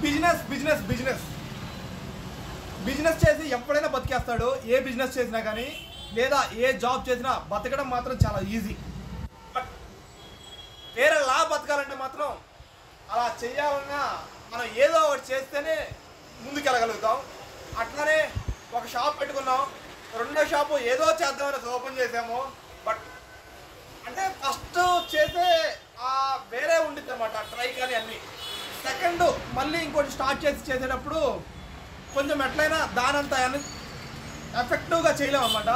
Business business business business చేసి ఎప్పుడైనా బతికేస్తాడు. ఏ business చేసినా కానీ లేదా ఏ జాబ్ చేసినా బతకడం మాత్రం చాలా ఈజీ. బట్ వేరేలా బతకాలంటే మాత్రం అలా చేయాలన్నా మనం ఏదో ఒకటి చేస్తేనే ముందుకెళ్ళగలుగుతాం. అట్లనే ఒక షాప్ పెట్టుకున్నాం, రెండో షాపు ఏదో చేద్దామని ఓపెన్ చేసాము. బట్ అంటే ఫస్ట్ చేసే వేరే ఉండిద్ది అనమాట ట్రై కానీ అన్నీ. సెకండ్ మళ్ళీ ఇంకోటి స్టార్ట్ చేసేటప్పుడు కొంచెం ఎట్లయినా దానంత ఎఫెక్టివ్గా చేయలేము అనమాట.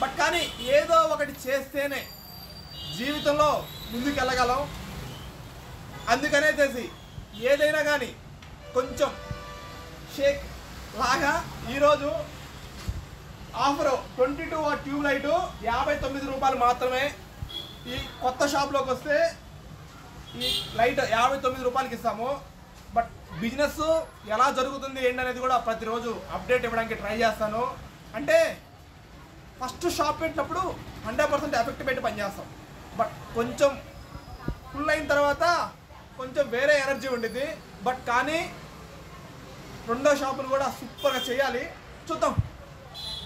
బట్ కానీ ఏదో ఒకటి చేస్తేనే జీవితంలో ముందుకు వెళ్ళగలం. అందుకనే చేసి ఏదైనా కానీ కొంచెం షేక్ లాగా ఈరోజు ఆఫరు 22 వాట్ ట్యూబ్ లైటు 59 రూపాయలు మాత్రమే. ఈ కొత్త షాప్లోకి వస్తే ఈ లైట్ 59 రూపాయలకి ఇస్తాము. బట్ బిజినెస్ ఎలా జరుగుతుంది ఏంటనేది కూడా ప్రతిరోజు అప్డేట్ ఇవ్వడానికి ట్రై చేస్తాను. అంటే ఫస్ట్ షాప్ పెట్టినప్పుడు 100% ఎఫెక్ట్ పెట్టి పనిచేస్తాం. బట్ కొంచెం ఫుల్ అయిన తర్వాత కొంచెం వేరే ఎనర్జీ ఉండిద్ది. బట్ కానీ రెండో షాపును కూడా సూపర్గా చేయాలి. చూద్దాం.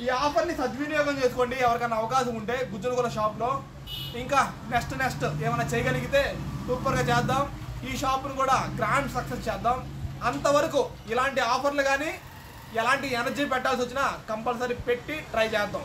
ఈ ఆఫర్ని సద్వినియోగం చేసుకోండి ఎవరికైనా అవకాశం ఉంటే గుజ్జనగూడ షాప్లో. ఇంకా నెక్స్ట్ ఏమైనా చేయగలిగితే సూపర్గా చేద్దాం. ఈ షాపును కూడా గ్రాండ్ సక్సెస్ చేద్దాం. అంతవరకు ఇలాంటి ఆఫర్లు కానీ ఎలాంటి ఎనర్జీ పెట్టాల్సి వచ్చినా కంపల్సరీ పెట్టి ట్రై చేద్దాం.